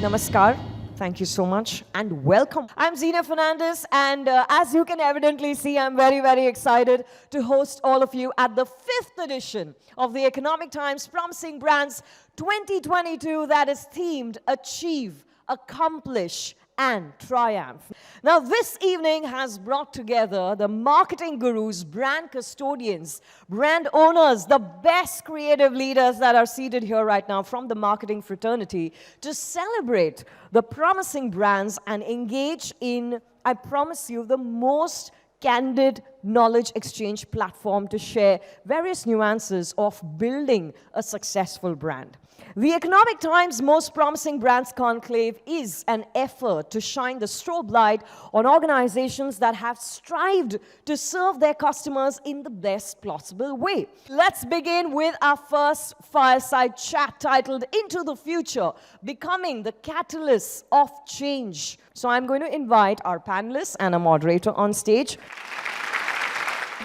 Namaskar. Thank you so much and welcome. I'm Zina Fernandez, and as you can evidently see, I'm very, very excited to host all of you at the 5th edition of the Economic Times Promising Brands 2022 that is themed Achieve, Accomplish, and Triumph. Now, this evening has brought together the marketing gurus, brand custodians, brand owners, the best creative leaders that are seated here right now from the marketing fraternity to celebrate the promising brands and engage in, I promise you, the most candid knowledge exchange platform to share various nuances of building a successful brand. The Economic Times Most Promising Brands Conclave is an effort to shine the strobe light on organizations that have strived to serve their customers in the best possible way. Let's begin with our first fireside chat titled Into the Future, Becoming the Catalyst of Change. So I'm going to invite our panelists and a moderator on stage.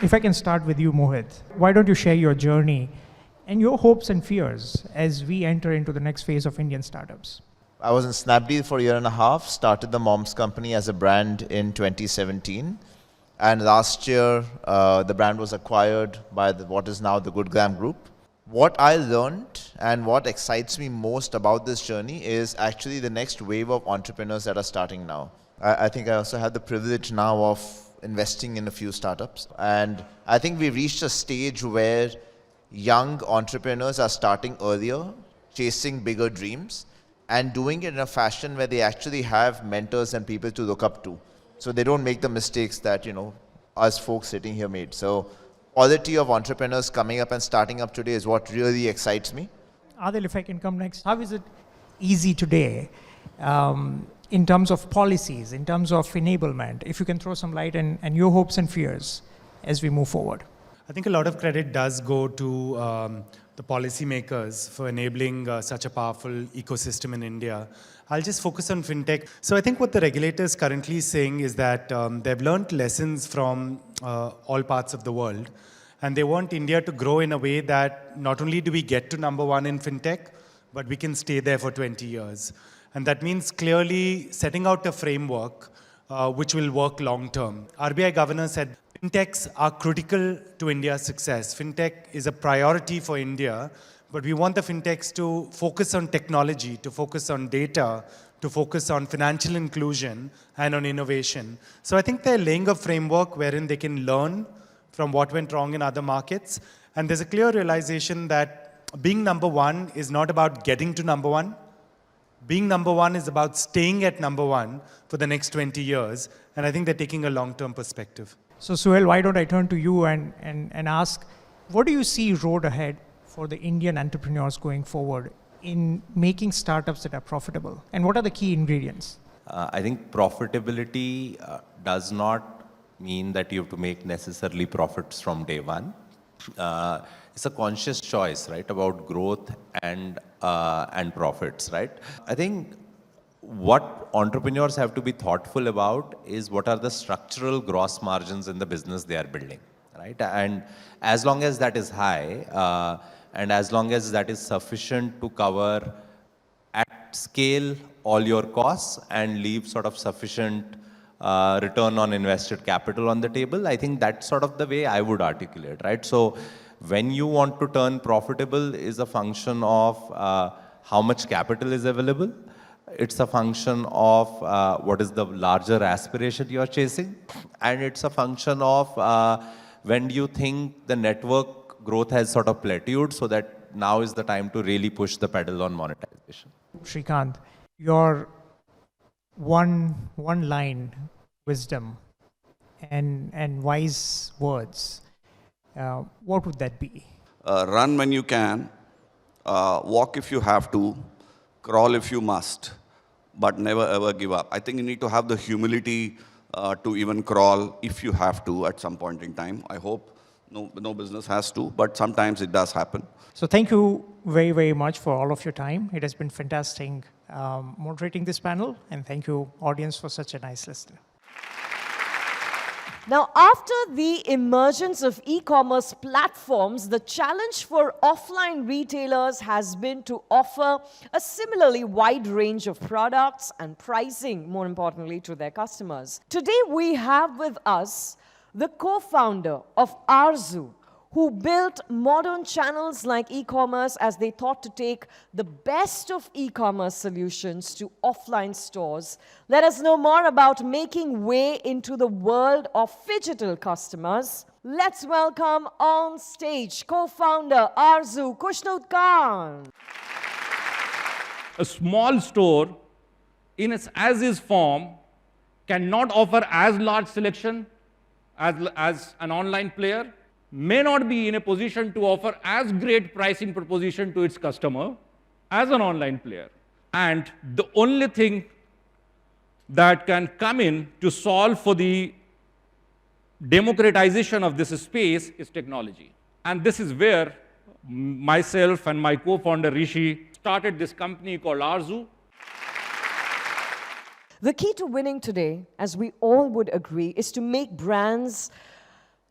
If I can start with you, Mohit, why don't you share your journey and your hopes and fears as we enter into the next phase of Indian startups? I was in Snapdeal for a year and a half, started the Moms Company as a brand in 2017. And last year, the brand was acquired by what is now the Good Glam Group. What I learned and what excites me most about this journey is actually the next wave of entrepreneurs that are starting now. I think I also have the privilege now of investing in a few startups. And I think we've reached a stage where young entrepreneurs are starting earlier, chasing bigger dreams, and doing it in a fashion where they actually have mentors and people to look up to. So they don't make the mistakes that, us folks sitting here made. So quality of entrepreneurs coming up and starting up today is what really excites me. Adil, if I can come next, how is it easy today in terms of policies, in terms of enablement? If you can throw some light and your hopes and fears as we move forward. I think a lot of credit does go to the policymakers for enabling such a powerful ecosystem in India. I'll just focus on fintech. So I think what the regulators currently saying is that they've learned lessons from all parts of the world, and they want India to grow in a way that not only do we get to number one in fintech, but we can stay there for 20 years. And that means clearly setting out a framework which will work long term. RBI governor said fintechs are critical to India's success. Fintech is a priority for India, but we want the fintechs to focus on technology, to focus on data, to focus on financial inclusion and on innovation. So I think they're laying a framework wherein they can learn from what went wrong in other markets. And there's a clear realization that being number one is not about getting to number one. Being number one is about staying at number one for the next 20 years. And I think they're taking a long-term perspective. So Suhail, why don't I turn to you and ask, what do you see road ahead for the Indian entrepreneurs going forward in making startups that are profitable? And what are the key ingredients? I think profitability does not mean that you have to make necessarily profits from day one. It's a conscious choice, right, about growth and profits, right? I think what entrepreneurs have to be thoughtful about is what are the structural gross margins in the business they are building, right? And as long as that is high, and as long as that is sufficient to cover at scale all your costs and leave sort of sufficient return on invested capital on the table, I think that's sort of the way I would articulate, right? So when you want to turn profitable is a function of how much capital is available. It's a function of what is the larger aspiration you're chasing. And it's a function of when do you think the network growth has sort of plateaued so that now is the time to really push the pedal on monetization. Shrikant, your one line wisdom and wise words, what would that be? Run when you can, walk if you have to, crawl if you must, but never ever give up. I think you need to have the humility to even crawl if you have to at some point in time. I hope no business has to, but sometimes it does happen. So thank you very, very much for all of your time. It has been fantastic moderating this panel, and thank you, audience, for such a nice listener. Now, after the emergence of e-commerce platforms, the challenge for offline retailers has been to offer a similarly wide range of products and pricing, more importantly, to their customers. Today, we have with us the co-founder of Arzu, who built modern channels like e-commerce as they thought to take the best of e-commerce solutions to offline stores. Let us know more about making way into the world of phygital customers. Let's welcome on stage co-founder Arzu, Kushnut Khan. A small store in its as-is form cannot offer as large selection as an online player, may not be in a position to offer as great pricing proposition to its customer as an online player. And the only thing that can come in to solve for the democratization of this space is technology. And this is where myself and my co-founder Rishi started this company called Arzu. The key to winning today, as we all would agree, is to make brands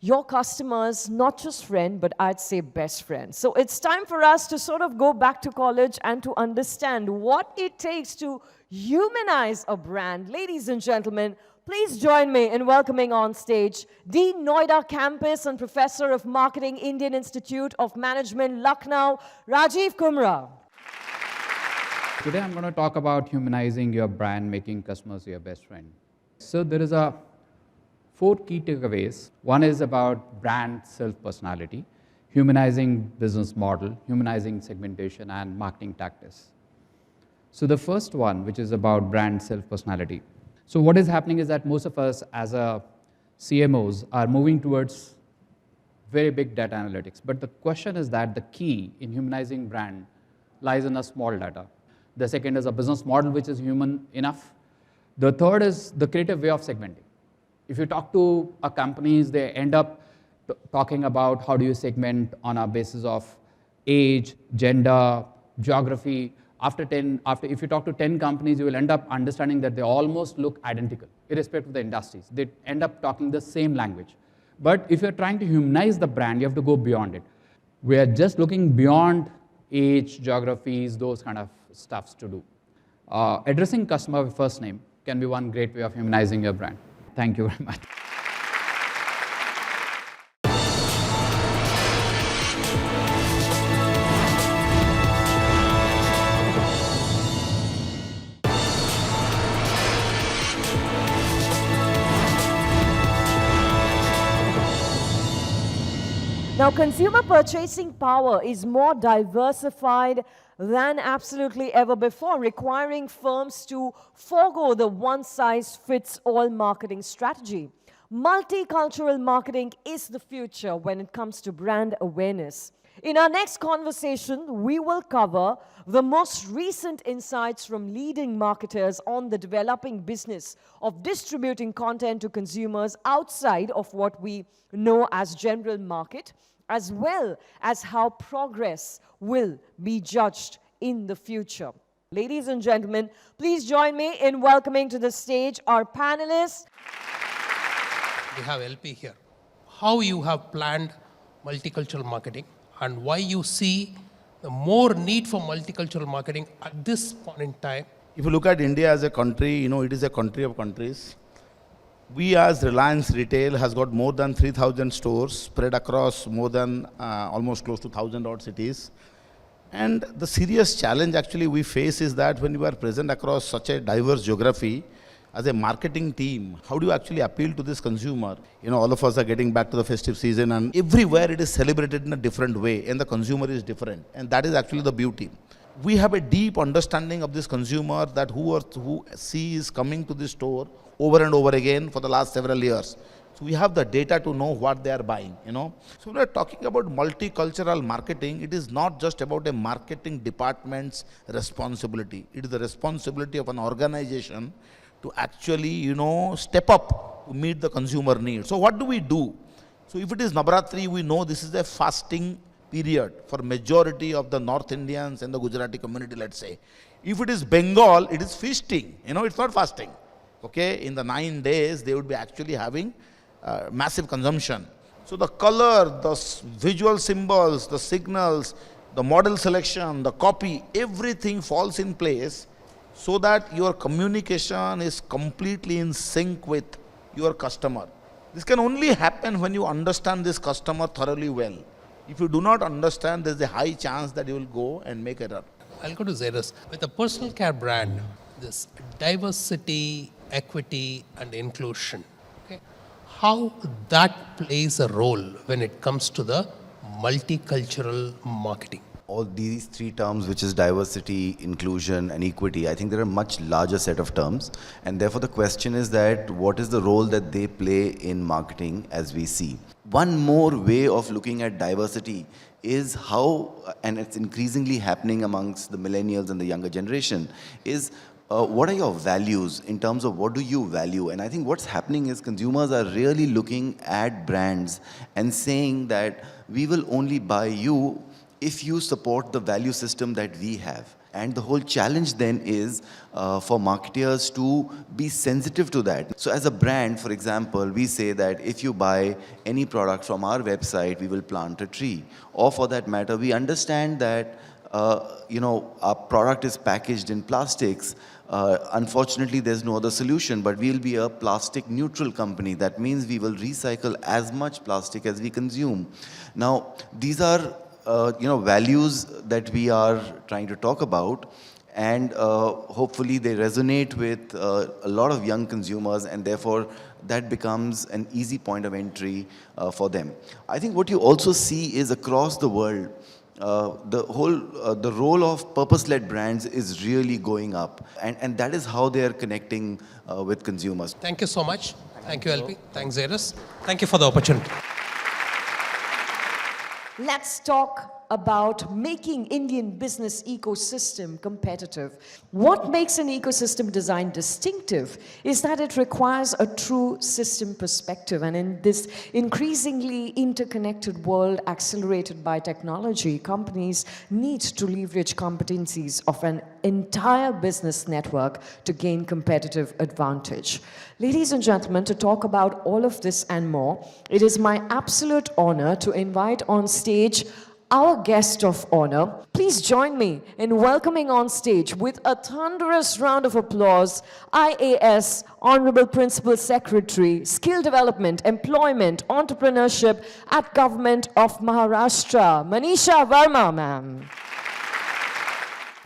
your customers, not just friend, but I'd say best friend. So it's time for us to sort of go back to college and to understand what it takes to humanize a brand. Ladies and gentlemen, please join me in welcoming on stage Dean Noida Campus and Professor of Marketing, Indian Institute of Management, Lucknow, Rajiv Kumra. Today I'm going to talk about humanizing your brand, making customers your best friend. So there is a 4 key takeaways. One is about brand self-personality, humanizing business model, humanizing segmentation, and marketing tactics. So the first one, which is about brand self-personality. So what is happening is that most of us as a CMOs are moving towards very big data analytics. But the question is that the key in humanizing brand lies in a small data. The second is a business model which is human enough. The third is the creative way of segmenting. If you talk to companies, they end up talking about how do you segment on a basis of age, gender, geography. If you talk to 10 companies, you will end up understanding that they almost look identical, irrespective of the industries. They end up talking the same language. But if you're trying to humanize the brand, you have to go beyond it. We are just looking beyond age, geographies, those kind of stuffs to do. Addressing customer with first name can be one great way of humanizing your brand. Thank you very much. Now, consumer purchasing power is more diversified than absolutely ever before, requiring firms to forego the one-size-fits-all marketing strategy. Multicultural marketing is the future when it comes to brand awareness. In our next conversation, we will cover the most recent insights from leading marketers on the developing business of distributing content to consumers outside of what we know as general market, as well as how progress will be judged in the future. Ladies and gentlemen, please join me in welcoming to the stage our panelists. We have LP here. How you have planned multicultural marketing and why you see the more need for multicultural marketing at this point in time. If you look at India as a country, it is a country of countries. We as Reliance Retail has got more than 3,000 stores spread across more than almost close to 1,000 odd cities. And the serious challenge actually we face is that when you are present across such a diverse geography, as a marketing team, how do you actually appeal to this consumer? All of us are getting back to the festive season and everywhere it is celebrated in a different way and the consumer is different. And that is actually the beauty. We have a deep understanding of this consumer that who sees coming to the store over and over again for the last several years. So we have the data to know what they are buying, So when we are talking about multicultural marketing, it is not just about a marketing department's responsibility. It is the responsibility of an organization to actually, step up to meet the consumer needs. So what do we do? So if it is Navratri, we know this is a fasting period for majority of the North Indians and the Gujarati community, let's say. If it is Bengal, it is feasting, it's not fasting. Okay, in the 9 days, they would be actually having massive consumption. So the color, the visual symbols, the signals, the model selection, the copy, everything falls in place so that your communication is completely in sync with your customer. This can only happen when you understand this customer thoroughly well. If you do not understand, there's a high chance that you will go and make error. I'll go to Zeros. With a personal care brand, this diversity, equity, and inclusion, okay, how that plays a role when it comes to the multicultural marketing? All these three terms, which is diversity, inclusion, and equity, I think they're a much larger set of terms. And therefore, the question is that what is the role that they play in marketing as we see? One more way of looking at diversity is how, and it's increasingly happening amongst the millennials and the younger generation, is what are your values in terms of what do you value? And I think what's happening is consumers are really looking at brands and saying that we will only buy you if you support the value system that we have. And the whole challenge then is for marketers to be sensitive to that. So as a brand, for example, we say that if you buy any product from our website, we will plant a tree. Or for that matter, we understand that our product is packaged in plastics. Unfortunately, there's no other solution, but we'll be a plastic neutral company. That means we will recycle as much plastic as we consume. Now, these are values that we are trying to talk about, and hopefully they resonate with a lot of young consumers, and therefore that becomes an easy point of entry for them. I think what you also see is across the world, the role of purpose-led brands is really going up, and that is how they are connecting with consumers. Thank you so much. Thank you, LP. Thanks, Zeros. Thank you for the opportunity. Let's talk about making Indian business ecosystem competitive. What makes an ecosystem design distinctive is that it requires a true system perspective. And in this increasingly interconnected world accelerated by technology, companies need to leverage competencies of an entire business network to gain competitive advantage. Ladies and gentlemen, to talk about all of this and more, it is my absolute honor to invite on stage our guest of honor. Please join me in welcoming on stage with a thunderous round of applause, IAS Honorable Principal Secretary, Skill Development, Employment, Entrepreneurship at Government of Maharashtra, Manisha Verma, ma'am.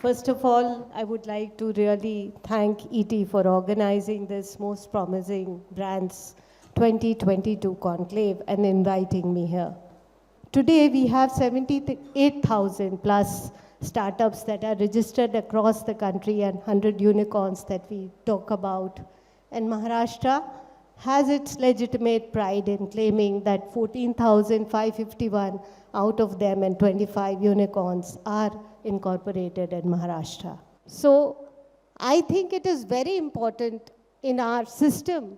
First of all, I would like to really thank ET for organizing this most promising brands 2022 conclave and inviting me here. Today, we have 78,000 plus startups that are registered across the country and 100 unicorns that we talk about. And Maharashtra has its legitimate pride in claiming that 14,551 out of them and 25 unicorns are incorporated in Maharashtra. So I think it is very important in our system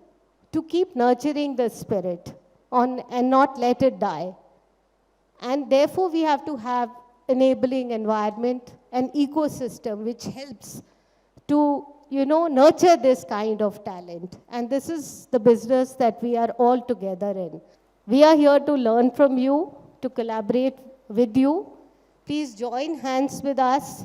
to keep nurturing the spirit and not let it die. And therefore, we have to have enabling environment and ecosystem which helps to, nurture this kind of talent. And this is the business that we are all together in. We are here to learn from you, to collaborate with you. Please join hands with us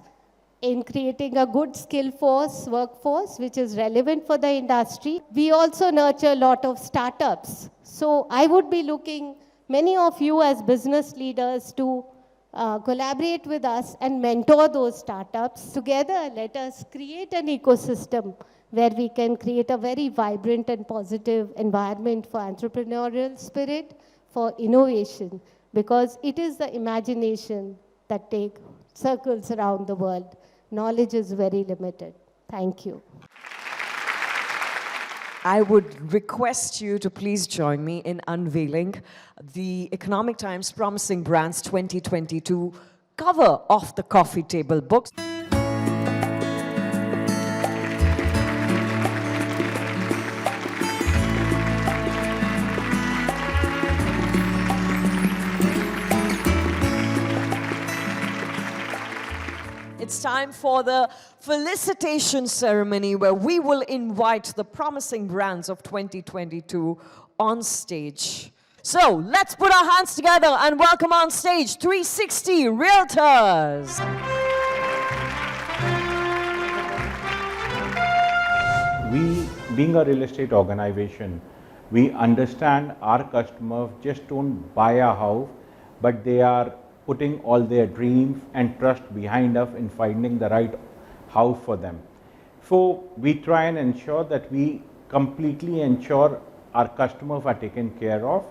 in creating a good workforce, which is relevant for the industry. We also nurture a lot of startups. So I would be looking many of you as business leaders to collaborate with us and mentor those startups. Together, let us create an ecosystem where we can create a very vibrant and positive environment for entrepreneurial spirit, for innovation, because it is the imagination that takes circles around the world. Knowledge is very limited. Thank you. I would request you to please join me in unveiling the Economic Times Promising Brands 2022 cover of the coffee table books. It's time for the Felicitation Ceremony, where we will invite the promising brands of 2022 on stage. So let's put our hands together and welcome on stage 360 Realtors. We, being a real estate organization, we understand our customers just don't buy a house, but they are putting all their dreams and trust behind us in finding the right house for them. So we try and ensure that we completely ensure our customers are taken care of,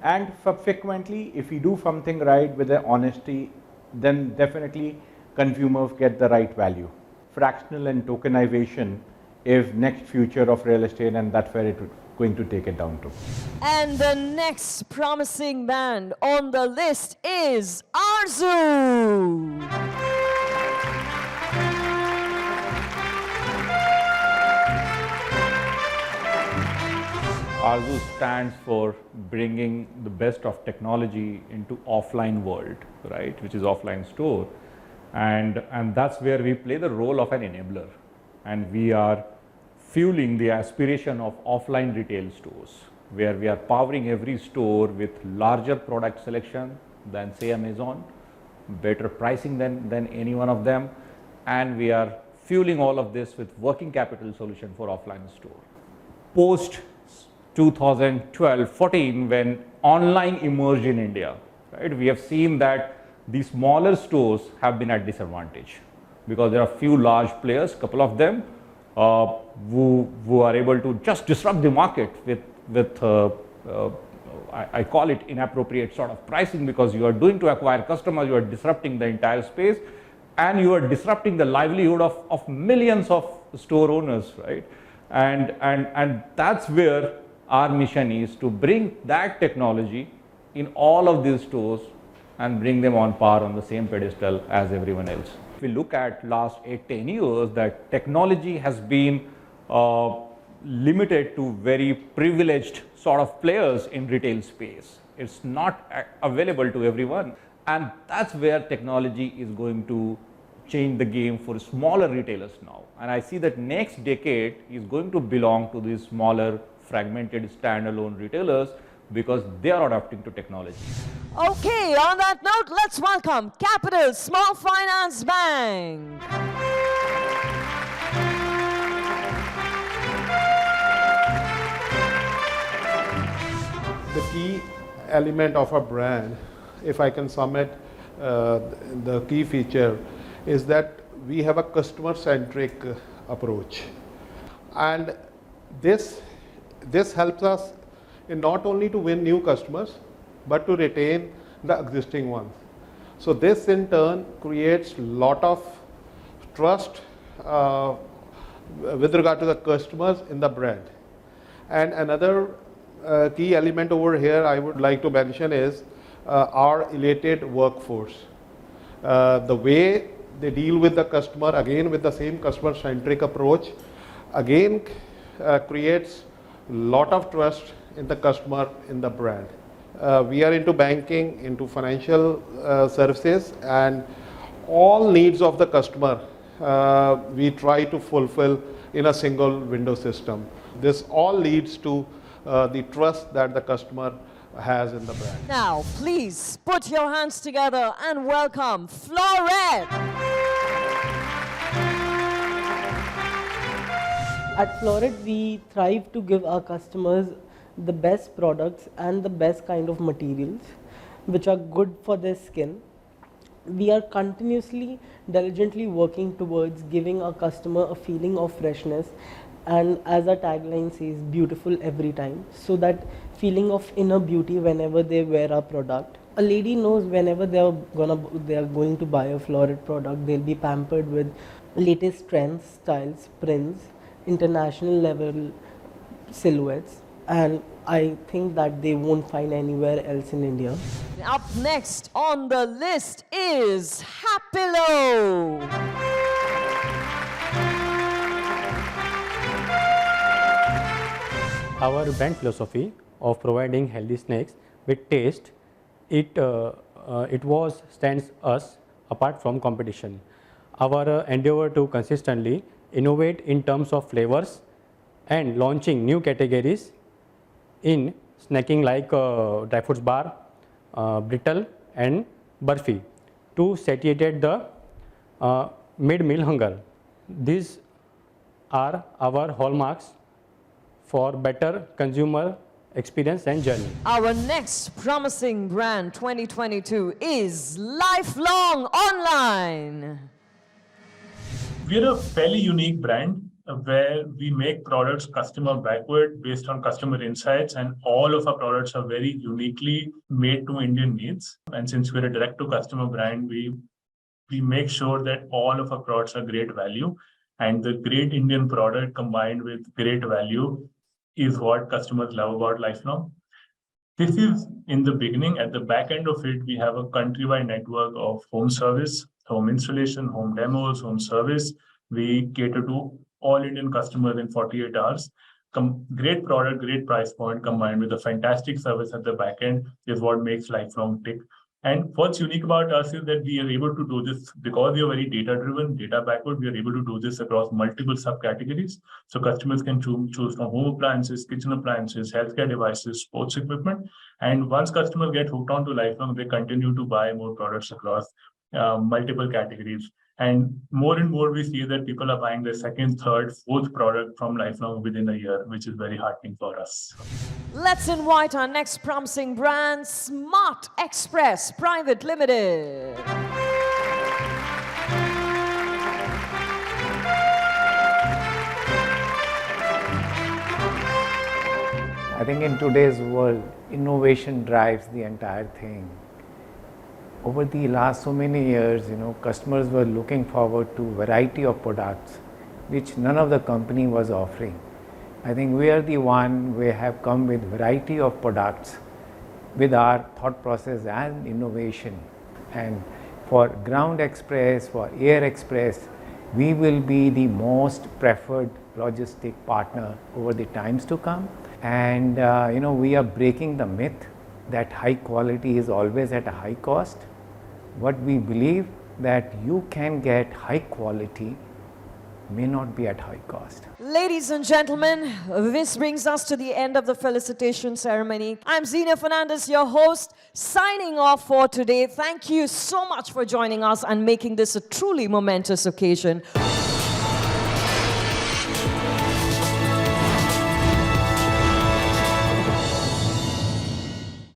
and subsequently, if we do something right with the honesty, then definitely consumers get the right value. Fractional and tokenization is next future of real estate, and that's where it's going to take it down to. And the next promising band on the list is Arzu. Arzu stands for bringing the best of technology into offline world, right, which is offline store. And that's where we play the role of an enabler. And we are fueling the aspiration of offline retail stores, where we are powering every store with larger product selection than say Amazon, better pricing than any one of them, and we are fueling all of this with working capital solution for offline store. Post 2012-14, when online emerged in India, right, we have seen that the smaller stores have been at disadvantage because there are few large players, couple of them, who are able to just disrupt the market with I call it inappropriate sort of pricing, because you are doing to acquire customers, you are disrupting the entire space, and you are disrupting the livelihood of millions of store owners, right? And that's where our mission is, to bring that technology in all of these stores and bring them on par, on the same pedestal as everyone else. If we look at last 8-10 years, that technology has been limited to very privileged sort of players in retail space. It's not available to everyone, and that's where technology is going to change the game for smaller retailers now. And I see that next decade is going to belong to these smaller, fragmented, standalone retailers, because they are adapting to technology. Okay, on that note, let's welcome Capital Small Finance Bank. The key element of a brand, if I can sum it, the key feature is that we have a customer-centric approach. And this helps us in not only to win new customers, but to retain the existing ones. So this in turn creates a lot of trust with regard to the customers in the brand. And another key element over here I would like to mention is our elated workforce. The way they deal with the customer, again with the same customer-centric approach, again creates a lot of trust in the customer, in the brand. We are into banking, into financial services, and all needs of the customer we try to fulfill in a single window system. This all leads to the trust that the customer has in the brand. Now, please put your hands together and welcome Floret. At Floret, we thrive to give our customers the best products and the best kind of materials which are good for their skin. We are continuously, diligently working towards giving our customer a feeling of freshness, and as our tagline says, beautiful every time, so that feeling of inner beauty whenever they wear our product. A lady knows whenever they are going to buy a Floret product, they'll be pampered with latest trends, styles, prints, international level silhouettes, and I think that they won't find anywhere else in India. Up next on the list is Happilo. Our brand philosophy of providing healthy snacks with taste, it stands us apart from competition. our endeavor to consistently innovate in terms of flavors and launching new categories in snacking like dry fruits bar, brittle and burfi to satiate the mid-meal hunger. These are our hallmarks for better consumer experience and journey. Our next promising brand 2022 is Lifelong Online. We're a fairly unique brand where we make products customer backward based on customer insights, and all of our products are very uniquely made to Indian needs. And since we're a direct to customer brand, we make sure that all of our products are great value, and the great Indian product combined with great value is what customers love about Lifelong. This is in the beginning. At the back end of it, we have a countrywide network of home service, home installation, home demos, home service. We cater to all Indian customers in 48 hours. Great product, great price point combined with a fantastic service at the back end is what makes Lifelong tick. And what's unique about us is that we are able to do this because we are very data-driven, data backward. We are able to do this across multiple subcategories. So customers can choose from home appliances, kitchen appliances, healthcare devices, sports equipment. And once customers get hooked onto Lifelong, they continue to buy more products across multiple categories. And more we see that people are buying their second, third, fourth product from Lifelong within a year, which is very heartening for us. Let's invite our next promising brand, Smart Express Private Limited. I think in today's world, innovation drives the entire thing. Over the last so many years, customers were looking forward to variety of products which none of the company was offering. I think we are the one, we have come with variety of products with our thought process and innovation. And for Ground Express, for Air Express, we will be the most preferred logistic partner over the times to come. And we are breaking the myth that high quality is always at a high cost. What we believe that you can get high quality may not be at high cost. Ladies and gentlemen, this brings us to the end of the Felicitation Ceremony. I'm Zina Fernandez, your host, signing off for today. Thank you so much for joining us and making this a truly momentous occasion.